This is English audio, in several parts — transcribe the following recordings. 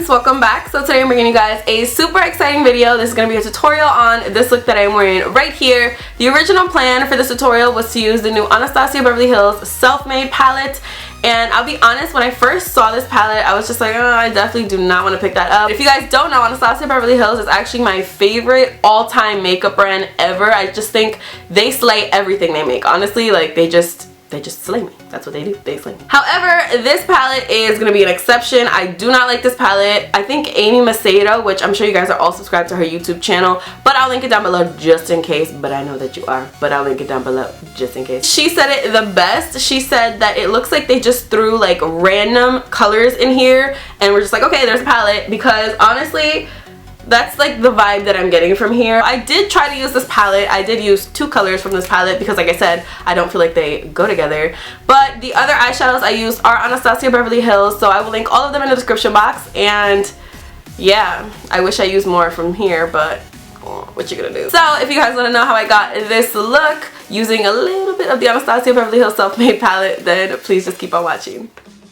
friends, welcome back. So today I'm bringing you guys a super exciting video. This is going to be a tutorial on this look that I'm wearing right here. The original plan for this tutorial was to use the new Anastasia Beverly Hills Self-Made palette. And I'll be honest, when I first saw this palette, I was just like, oh, I definitely do not want to pick that up. If you guys don't know, Anastasia Beverly Hills is actually my favorite all-time makeup brand ever. I just think they slay everything they make. Honestly, like they just slay me. That's what they do. They slay me. However, this palette is going to be an exception. I do not like this palette. I think Amy Mascara, which I'm sure you guys are all subscribed to her YouTube channel, but I'll link it down below just in case. But I know that you are, but I'll link it down below just in case. She said it the best. She said that it looks like they just threw like random colors in here and we're just like, okay, there's a palette, because honestly, that's like the vibe that I'm getting from here. I did try to use this palette. I did use two colors from this palette because, like I said, I don't feel like they go together. But the other eyeshadows I used are Anastasia Beverly Hills, so I will link all of them in the description box. And yeah, I wish I used more from here, but what you gonna do? So if you guys want to know how I got this look using a little bit of the Anastasia Beverly Hills Self-Made palette, then please just keep on watching.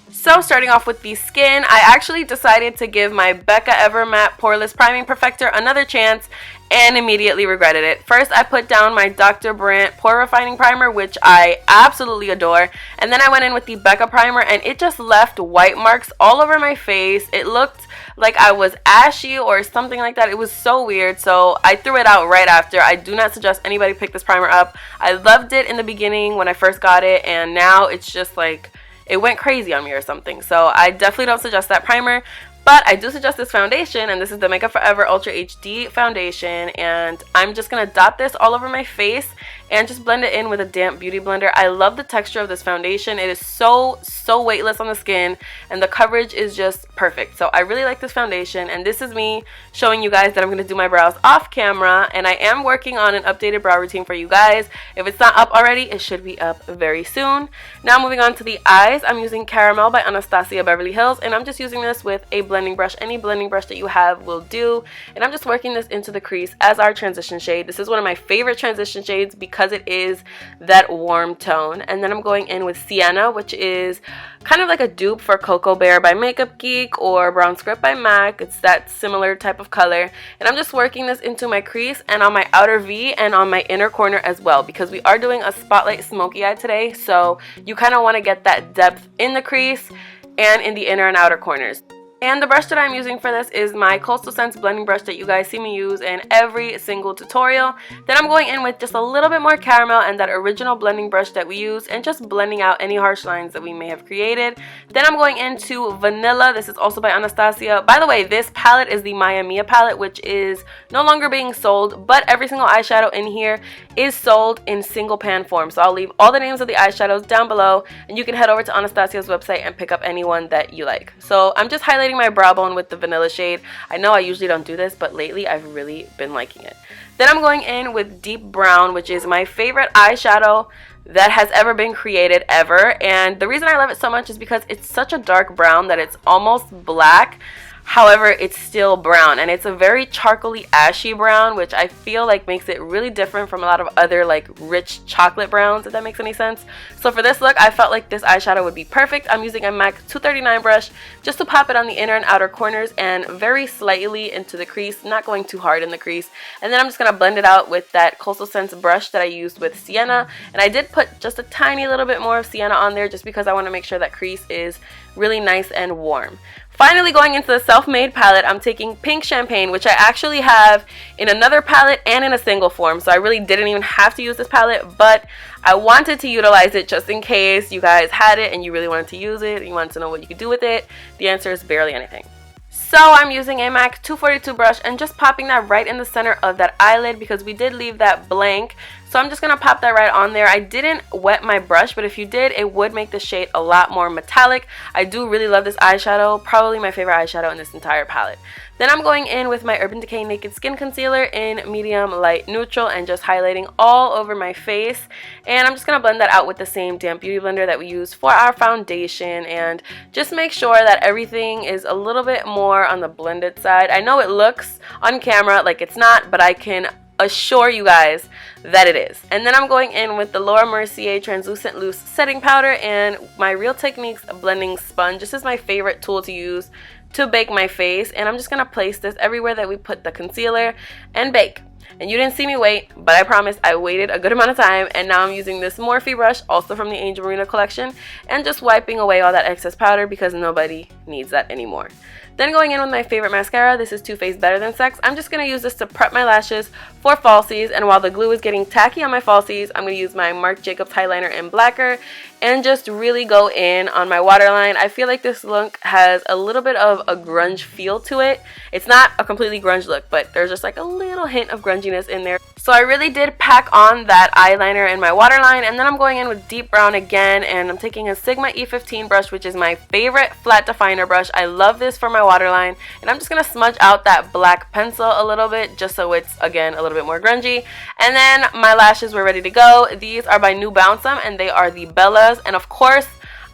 So starting off with the skin, I actually decided to give my Becca Ever Matte Poreless Priming Perfector another chance and immediately regretted it. First, I put down my Dr. Brandt Pore Refining Primer, which I absolutely adore, and then I went in with the Becca Primer and it just left white marks all over my face. It looked like I was ashy or something like that. It was so weird, so I threw it out right after. I do not suggest anybody pick this primer up. I loved it in the beginning when I first got it, and now it's just like it went crazy on me or something. So I definitely don't suggest that primer, but I do suggest this foundation, and this is the Makeup Forever Ultra HD foundation, and I'm just gonna dot this all over my face and just blend it in with a damp beauty blender. I love the texture of this foundation. It is so weightless on the skin, and the coverage is just perfect. So I really like this foundation, and this is me showing you guys that I'm going to do my brows off camera, and I am working on an updated brow routine for you guys. If it's not up already, it should be up very soon. Now moving on to the eyes, I'm using Caramel by Anastasia Beverly Hills, and I'm just using this with a blending brush. Any blending brush that you have will do, and I'm just working this into the crease as our transition shade. This is one of my favorite transition shades because it is that warm tone. And then I'm going in with Sienna, which is kind of like a dupe for Cocoa Bear by Makeup Geek or Brown Script by MAC. It's that similar type of color, and I'm just working this into my crease and on my outer V and on my inner corner as well, because we are doing a spotlight smoky eye today, so you kind of want to get that depth in the crease and in the inner and outer corners. And the brush that I'm using for this is my Coastal Scents blending brush that you guys see me use in every single tutorial. Then I'm going in with just a little bit more caramel and that original blending brush that we use, and just blending out any harsh lines that we may have created. Then I'm going into Vanilla. This is also by Anastasia. By the way, this palette is the Maya Mia palette, which is no longer being sold, but every single eyeshadow in here is sold in single pan form. So I'll leave all the names of the eyeshadows down below, and you can head over to Anastasia's website and pick up any one that you like. So I'm just highlighting my brow bone with the vanilla shade. I know I usually don't do this, but lately I've really been liking it. Then I'm going in with Deep Brown, which is my favorite eyeshadow that has ever been created ever, and the reason I love it so much is because it's such a dark brown that it's almost black. However, it's still brown, and it's a very charcoaly ashy brown, which I feel like makes it really different from a lot of other like rich chocolate browns, if that makes any sense. So for this look, I felt like this eyeshadow would be perfect. I'm using a MAC 239 brush just to pop it on the inner and outer corners and very slightly into the crease, not going too hard in the crease. And then I'm just going to blend it out with that Coastal Scents brush that I used with Sienna, and I did put just a tiny little bit more of Sienna on there just because I want to make sure that crease is really nice and warm. Finally, going into the Self-Made palette, I'm taking Pink Champagne, which I actually have in another palette and in a single form, so I really didn't even have to use this palette, but I wanted to utilize it just in case you guys had it and you really wanted to use it and you wanted to know what you could do with it. The answer is barely anything. So I'm using a MAC 242 brush and just popping that right in the center of that eyelid because we did leave that blank. So I'm just going to pop that right on there. I didn't wet my brush, but if you did, it would make the shade a lot more metallic. I do really love this eyeshadow, probably my favorite eyeshadow in this entire palette. Then I'm going in with my Urban Decay Naked Skin Concealer in medium light neutral and just highlighting all over my face. And I'm just going to blend that out with the same damp beauty blender that we use for our foundation, and just make sure that everything is a little bit more on the blended side. I know it looks on camera like it's not, but I can assure you guys that it is. And then I'm going in with the Laura Mercier Translucent Loose Setting Powder and my Real Techniques blending sponge. This is my favorite tool to use to bake my face, and I'm just going to place this everywhere that we put the concealer and bake. And you didn't see me wait, but I promise I waited a good amount of time, and now I'm using this Morphe brush, also from the Angel Marina collection, and just wiping away all that excess powder because nobody needs that anymore. Then going in with my favorite mascara, this is Too Faced Better Than Sex. I'm just going to use this to prep my lashes for falsies, and while the glue is getting tacky on my falsies, I'm going to use my Marc Jacobs Highliner in Blacquer and just really go in on my waterline. I feel like this look has a little bit of a grunge feel to it. It's not a completely grunge look, but there's just like a little hint of grunginess in there. So I really did pack on that eyeliner in my waterline, and then I'm going in with deep brown again, and I'm taking a Sigma E15 brush, which is my favorite flat definer brush. I love this for my waterline, and I'm just going to smudge out that black pencil a little bit just so it's, again, a little bit more grungy. And then my lashes were ready to go. These are by Nubounsom, and they are the Bellas, and of course,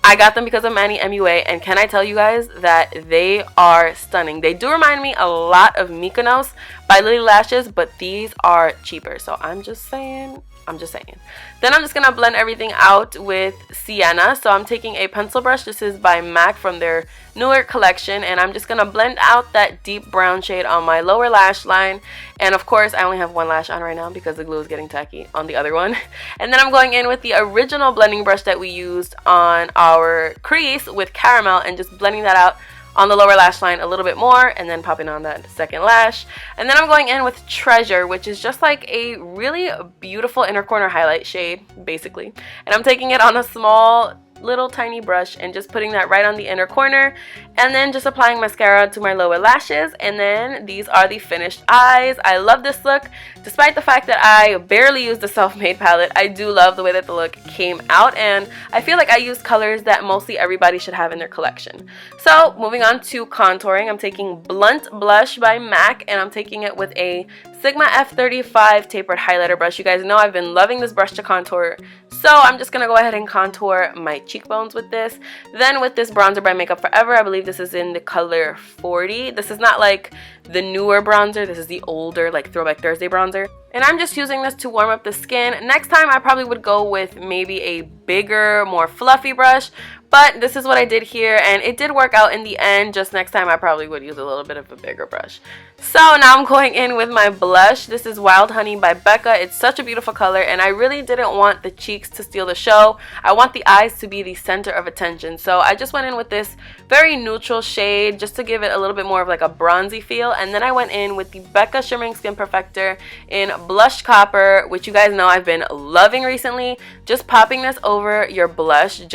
I got them because of Manny MUA, and can I tell you guys that they are stunning. They do remind me a lot of Mykonos by Lily Lashes, but these are cheaper, so I'm just saying. Then I'm just going to blend everything out with Sienna. So I'm taking a pencil brush. This is by MAC from their newer collection, and I'm just going to blend out that deep brown shade on my lower lash line. And of course, I only have one lash on right now because the glue is getting tacky on the other one. And then I'm going in with the original blending brush that we used on our crease with caramel and just blending that out on the lower lash line a little bit more, and then popping on that second lash. And then I'm going in with Treasure, which is just like a really beautiful inner corner highlight shade, basically. And I'm taking it on a small little tiny brush and just putting that right on the inner corner, and then just applying mascara to my lower lashes. And then these are the finished eyes. I love this look. Despite the fact that I barely used the self-made palette, I do love the way that the look came out, and I feel like I used colors that mostly everybody should have in their collection. So moving on to contouring, I'm taking Blunt Blush by MAC, and I'm taking it with a Sigma F35 tapered highlighter brush. You guys know I've been loving this brush to contour, so I'm just going to go ahead and contour my cheekbones with this. Then with this bronzer by Makeup Forever, I believe this is in the color 40. This is not like the newer bronzer, this is the older like Throwback Thursday bronzer. And I'm just using this to warm up the skin. Next time I probably would go with maybe a bigger, more fluffy brush, but this is what I did here, and it did work out in the end. Just next time I probably would use a little bit of a bigger brush. So now I'm going in with my blush. This is Wild Honey by Becca. It's such a beautiful color, and I really didn't want the cheeks to steal the show. I want the eyes to be the center of attention. So I just went in with this very neutral shade just to give it a little bit more of like a bronzy feel. And then I went in with the Becca Shimmering Skin Perfector in Blush Copper, which you guys know I've been loving recently. Just popping this over your blush, it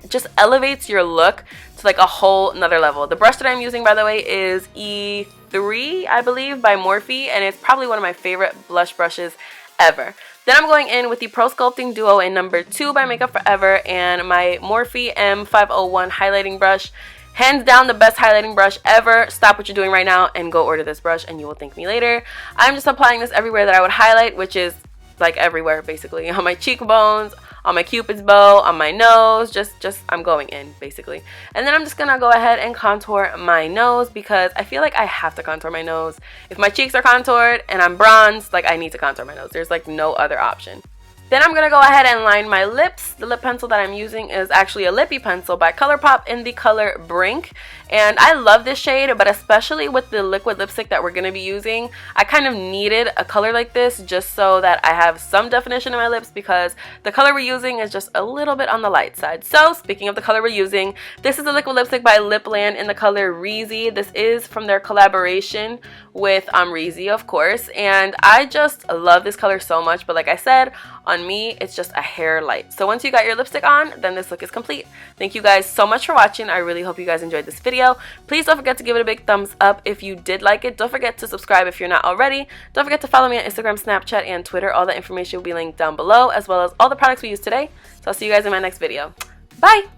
just elevates your look to like a whole nother level. The brush that I'm using, by the way, is E3, I believe, by Morphe, and it's probably one of my favorite blush brushes ever. Then I'm going in with the Pro Sculpting Duo in number 2 by Makeup Forever and my Morphe M501 highlighting brush. Hands down the best highlighting brush ever. Stop what you're doing right now and go order this brush, and you will thank me later. I'm just applying this everywhere that I would highlight, which is like everywhere basically. On my cheekbones, on my cupid's bow, on my nose, just I'm going in basically. And then I'm just gonna go ahead and contour my nose because I feel like I have to contour my nose. If my cheeks are contoured and I'm bronzed, like I need to contour my nose. There's like no other option. Then I'm going to go ahead and line my lips. The lip pencil that I'm using is actually a Lippie pencil by ColourPop in the color Brink. And I love this shade, but especially with the liquid lipstick that we're going to be using, I kind of needed a color like this just so that I have some definition in my lips because the color we're using is just a little bit on the light side. So speaking of the color we're using, this is a liquid lipstick by Lipland in the color Rezy. This is from their collaboration with Amrezy, of course, and I just love this color so much. But like I said, on me, it's just a hair light. So once you got your lipstick on, then this look is complete. Thank you guys so much for watching. I really hope you guys enjoyed this video. Please don't forget to give it a big thumbs up if you did like it. Don't forget to subscribe if you're not already. Don't forget to follow me on Instagram, Snapchat, and Twitter. All that information will be linked down below, as well as all the products we used today. So I'll see you guys in my next video. Bye!